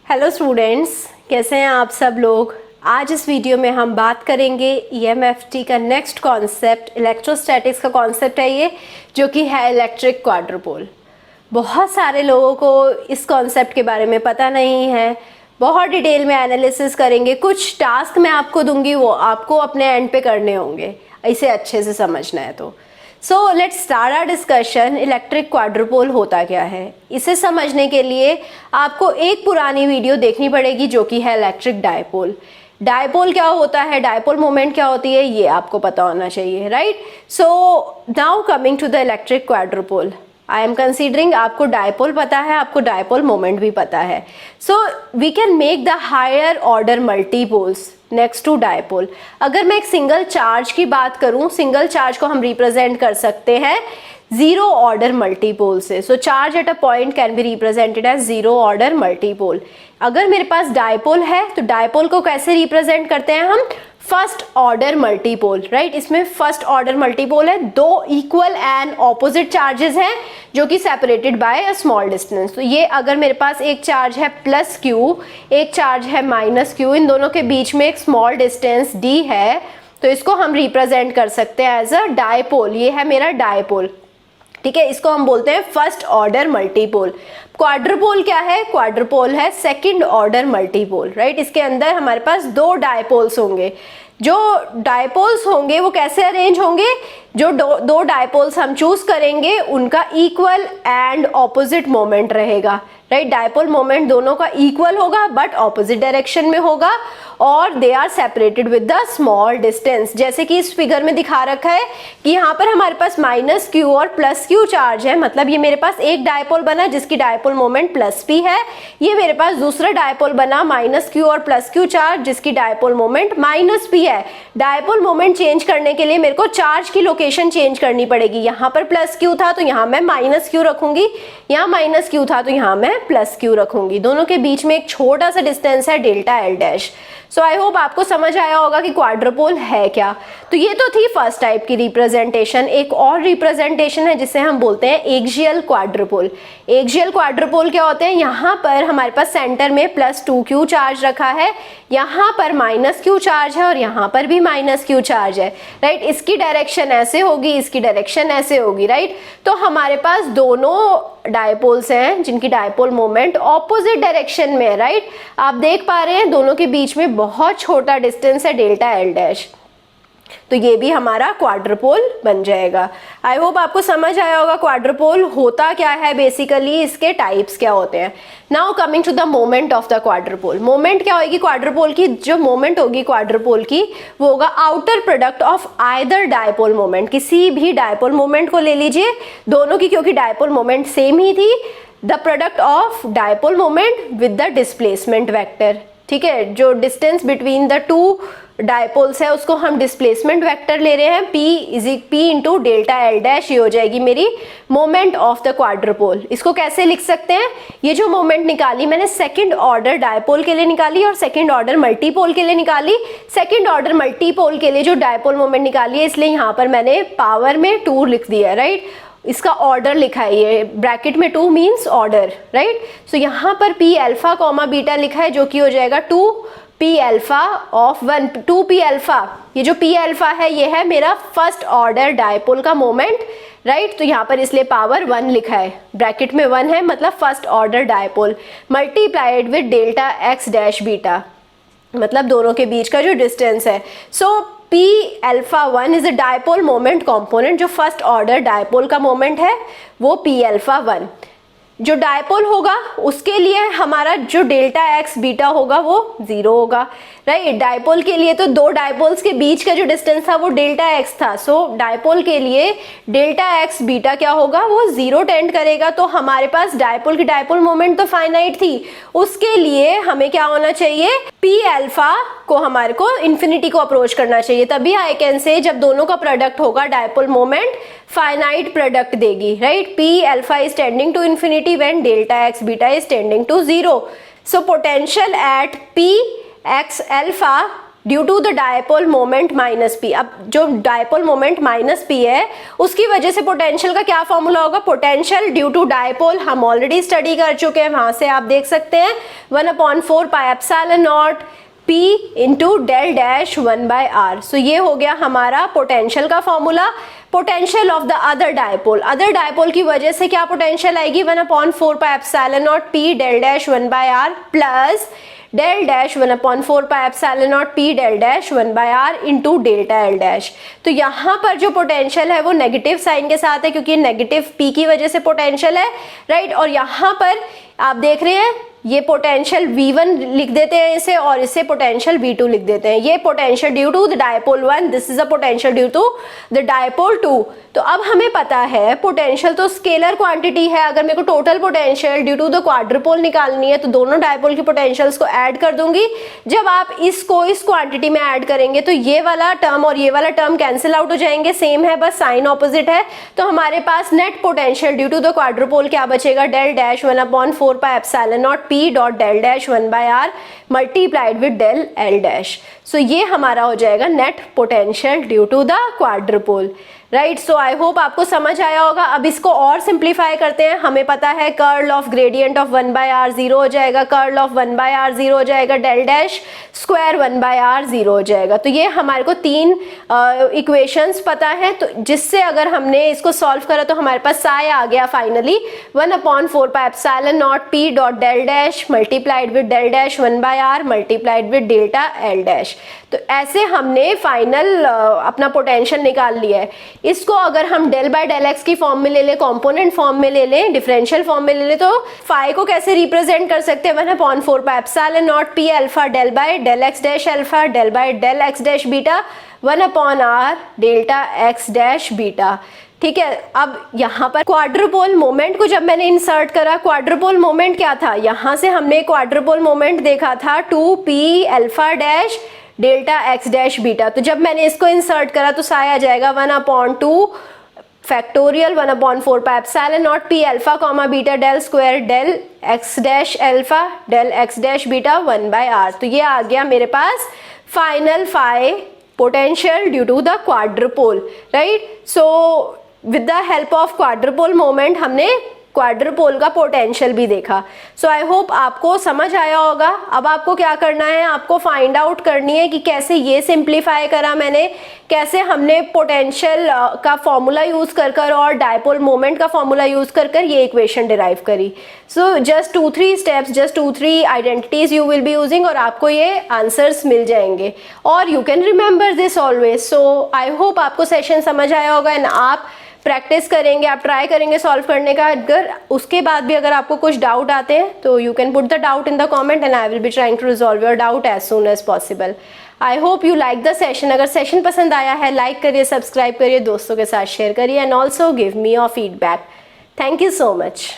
Hello students, कैसे हैं आप सब लोग। आज इस वीडियो में हम बात करेंगे ईएमएफटी का नेक्स्ट कॉन्सेप्ट, इलेक्ट्रोस्टैटिक्स का कॉन्सेप्ट है ये, जो कि है इलेक्ट्रिक क्वाड्रुपोल। बहुत सारे लोगों को इस कॉन्सेप्ट के बारे में पता नहीं है। बहुत डिटेल में एनालिसिस करेंगे। कुछ टास्क मैं आपको दूंगी, वो आपको अपने एंड पे करने होंगे, इसे अच्छे से समझना है तो। So let's start our discussion. Electric quadrupole होता क्या है, इसे समझने के लिए आपको एक पुरानी वीडियो देखनी पड़ेगी, जो कि है इलेक्ट्रिक डायपोल। डायपोल क्या होता है, डायपोल मोमेंट क्या होती है, ये आपको पता होना चाहिए, right. So now coming to the electric quadrupole, I am considering आपको डायपोल पता है, आपको डायपोल मोमेंट भी पता है। So we can make the higher order multipoles next to dipole. अगर मैं एक सिंगल चार्ज की बात करूं, सिंगल चार्ज को हम रिप्रेजेंट कर सकते हैं जीरो ऑर्डर मल्टीपोल से। So charge at a point can be represented as zero order multipole. अगर मेरे पास डायपोल है तो डायपोल को कैसे रिप्रेजेंट करते हैं हम, फर्स्ट ऑर्डर मल्टीपोल, राइट। इसमें फर्स्ट ऑर्डर मल्टीपोल है, दो इक्वल एंड ऑपोजिट चार्जेस हैं जो कि separated by a small distance. तो ये अगर मेरे पास एक चार्ज है प्लस क्यू, एक चार्ज है माइनस क्यू, इन दोनों के बीच में एक स्मॉल डिस्टेंस डी है, तो इसको हम रिप्रेजेंट कर सकते हैं एज अ डायपोल। ये है मेरा डायपोल, ठीक है। इसको हम बोलते हैं फर्स्ट ऑर्डर मल्टीपोल। क्वाड्रुपोल क्या है, क्वाड्रुपोल है सेकंड ऑर्डर मल्टीपोल, राइट। इसके अंदर हमारे पास दो डायपोल्स होंगे। जो डायपोल्स होंगे वो कैसे अरेंज होंगे, जो दो डायपोल्स हम चूज करेंगे उनका इक्वल एंड ऑपोजिट मोमेंट रहेगा, राइट। डायपोल मोमेंट दोनों का इक्वल होगा बट ऑपोजिट डायरेक्शन में होगा, और they are separated with the small distance. जैसे कि इस फिगर में दिखा रखा है कि यहाँ पर हमारे पास माइनस क्यू और प्लस क्यू चार्ज है, मतलब ये मेरे पास एक डायपोल बना जिसकी डायपोल मोमेंट प्लस पी है। ये मेरे पास दूसरा डायपोल बना माइनस क्यू और प्लस क्यू चार्ज जिसकी डायपोल मोमेंट माइनस पी है। डायपोल मोमेंट चेंज करने के लिए मेरे को चार्ज की लोकेशन चेंज करनी पड़ेगी। यहाँ पर प्लस क्यू था तो यहाँ मैं माइनस क्यू रखूंगी, यहाँ माइनस क्यू था तो यहाँ मैं प्लस क्यू रखूंगी। दोनों के बीच में एक छोटा सा डिस्टेंस है delta L dash. So I hope आपको समझ आया होगा कि क्वाड्रुपोल है क्या। तो ये तो थी फर्स्ट टाइप की रिप्रेजेंटेशन। एक और रिप्रेजेंटेशन है जिसे हम बोलते हैं एक्सियल क्वाड्रुपोल। एक्सियल क्वाड्रुपोल क्या होते हैं, यहाँ पर हमारे पास सेंटर में प्लस टू क्यू चार्ज रखा है, यहाँ पर माइनस क्यू चार्ज है और यहाँ पर भी माइनस क्यू चार्ज है, राइट। इसकी डायरेक्शन ऐसे होगी, इसकी डायरेक्शन ऐसे होगी, राइट। तो हमारे पास दोनों डायपोल्स हैं जिनकी डायपोल मोमेंट ऑपोजिट डायरेक्शन में है, राइट। आप देख पा रहे हैं दोनों के बीच में बहुत छोटा डिस्टेंस है डेल्टा एल डैश, तो ये भी हमारा क्वाड्रुपोल बन जाएगा। आई होप आपको समझ आया होगा क्वाड्रुपोल होता क्या है, बेसिकली इसके टाइप्स क्या होते हैं। Now coming to the moment of the quadrupole. Moment क्या होगी क्वाड्रुपोल की, जो मोमेंट होगी क्वाड्रुपोल की वो होगा outer product of either dipole moment. किसी भी डायपोल मोमेंट को ले लीजिए, दोनों की क्योंकि डायपोल मोमेंट सेम ही थी, the product of dipole moment with the displacement vector, ठीक है। जो distance between the two dipoles है उसको हम डिस्प्लेसमेंट वेक्टर ले रहे हैं, P into delta L dash. ये हो जाएगी मेरी मोमेंट ऑफ द क्वाड्रुपोल। इसको कैसे लिख सकते हैं, ये जो मोमेंट निकाली मैंने सेकंड ऑर्डर डायपोल के लिए निकाली और सेकंड ऑर्डर मल्टीपोल के लिए निकाली। सेकंड ऑर्डर मल्टीपोल के लिए जो डायपोल मोमेंट निकाली है, इसलिए यहाँ पर मैंने पावर में 2 लिख दिया, राइट। इसका ऑर्डर लिखा है, ये ब्रैकेट में 2 मीन्स ऑर्डर, राइट। सो यहाँ पर P अल्फा कॉमा बीटा लिखा है, जो कि हो जाएगा 2P alpha of 1, 2P alpha. ये जो P अल्फा है ये है मेरा फर्स्ट ऑर्डर डायपोल का मोमेंट, राइट। तो यहाँ पर इसलिए पावर 1 लिखा है, ब्रैकेट में 1 है, मतलब first order dipole multiplied with delta X dash beta, मतलब दोनों के बीच का जो डिस्टेंस है। सो P alpha 1 is a dipole moment component. जो फर्स्ट ऑर्डर डायपोल का मोमेंट है वो P अल्फा 1। जो डायपोल होगा उसके लिए हमारा जो डेल्टा एक्स बीटा होगा वो 0 होगा, राइट। डायपोल के लिए तो दो डायपोल्स के बीच का जो डिस्टेंस था वो डेल्टा एक्स था। सो डायपोल के लिए डेल्टा एक्स बीटा क्या होगा, वो 0 टेंड करेगा। तो हमारे पास डायपोल की डायपोल मोमेंट तो फाइनाइट थी, उसके लिए हमें क्या होना चाहिए, P अल्फा को हमारे को इन्फिनिटी को अप्रोच करना चाहिए। तभी आई कैन से जब दोनों का प्रोडक्ट होगा डायपोल मोमेंट फाइनाइट प्रोडक्ट देगी, right. P alpha is tending to infinity when delta X beta is tending to 0। So potential at P X alpha due to the dipole moment minus P. अब जो dipole moment minus P है उसकी वजह से potential का क्या formula होगा, potential due to dipole हम ऑलरेडी स्टडी कर चुके हैं, वहां से आप देख सकते हैं 1/4 pi epsilon naught P into del dash 1/r। सो ये हो गया हमारा पोटेंशियल का formula. Potential of the other dipole की वजह से क्या पोटेंशियल आएगी, 1/4 pi epsilon naught P del dash 1/r plus del dash 1/4 pi epsilon naught P del dash 1/r into delta L dash. तो यहाँ पर जो पोटेंशियल है वो नेगेटिव साइन के साथ है क्योंकि नेगेटिव P की वजह से पोटेंशियल है, राइट। और यहाँ पर आप देख रहे हैं ये पोटेंशियल V1 लिख देते हैं इसे, और इसे पोटेंशियल V2 लिख देते हैं। ये potential due to the dipole 1, this is a potential due to the dipole 2। तो अब हमें पता है पोटेंशियल तो स्केलर क्वांटिटी है, अगर मेरे को total potential due to the quadrupole निकालनी है तो दोनों डायपोल की पोटेंशियल्स को ऐड कर दूंगी। जब आप इसको इस क्वांटिटी में ऐड करेंगे तो ये वाला टर्म और ये वाला टर्म कैंसिल आउट हो जाएंगे, सेम है बस साइन ऑपोजिट है। तो हमारे पास net potential due to the quadrupole क्या बचेगा, del dash 1/4 pi epsilon naught P dot del dash 1/r multiplied with del L dash. So ये हमारा हो जाएगा net potential due to the quadrupole, right. So I hope आपको समझ आया होगा। अब इसको और सिंप्लीफाई करते हैं। हमें पता है curl of gradient of 1/r 0 हो जाएगा, कर्ल ऑफ 1/r 0 हो जाएगा, डेल डैश स्क्वायर 1/r 0 हो जाएगा। तो ये हमारे को 3 इक्वेशंस पता है, तो जिससे अगर हमने इसको सॉल्व करा तो हमारे पास साई आ गया finally 1/4 pi epsilon naught P dot del dash multiplied with del dash 1/r multiplied with delta L dash. तो ऐसे हमने फाइनल अपना पोटेंशियल निकाल लिया है। इसको अगर हम डेल बाय डेल एक्स की फॉर्म में ले लें, कॉम्पोनेंट फॉर्म में ले लें, डिफरेंशियल फॉर्म में ले लें, तो फाई को कैसे रिप्रेजेंट कर सकते हैं, 1/4 pi epsilon naught P alpha del by del x dash alpha del by del x dash beta 1/r delta X dash beta. ठीक है। अब यहाँ पर क्वाड्रुपोल मोमेंट को जब मैंने इंसर्ट करा, क्वाड्रुपोल मोमेंट क्या था, यहाँ से हमने क्वाड्रुपोल मोमेंट देखा था 2p alpha dash delta X dash beta. तो जब मैंने इसको इंसर्ट करा तो साई आ जाएगा 1/2 factorial 1/4 pi epsilon naught P alpha comma beta del square del x dash alpha del x dash beta 1/r। तो ये आ गया मेरे पास final phi potential due to the quadrupole, right. So with the help of quadrupole moment हमने quadrupole का potential भी देखा। सो आई होप आपको समझ आया होगा। अब आपको क्या करना है, आपको फाइंड आउट करनी है कि कैसे ये सिंप्लीफाई करा मैंने, कैसे हमने पोटेंशियल का फॉर्मूला यूज कर और डायपोल मोमेंट का फॉर्मूला यूज कर ये इक्वेशन डिराइव करी। So just 2-3 steps, just 2-3 identities you will be using और आपको ये आंसर्स मिल जाएंगे और you can remember this always. So I hope आपको सेशन समझ आया होगा एंड आप प्रैक्टिस करेंगे, आप ट्राई करेंगे सॉल्व करने का। अगर उसके बाद भी अगर आपको कुछ डाउट आते हैं तो you can put the doubt in the comment and I will be trying to resolve your doubt as soon as possible. I hope you like the session. अगर सेशन पसंद आया है लाइक करिए, सब्सक्राइब करिए, दोस्तों के साथ शेयर करिए and also give me your feedback. Thank you so much.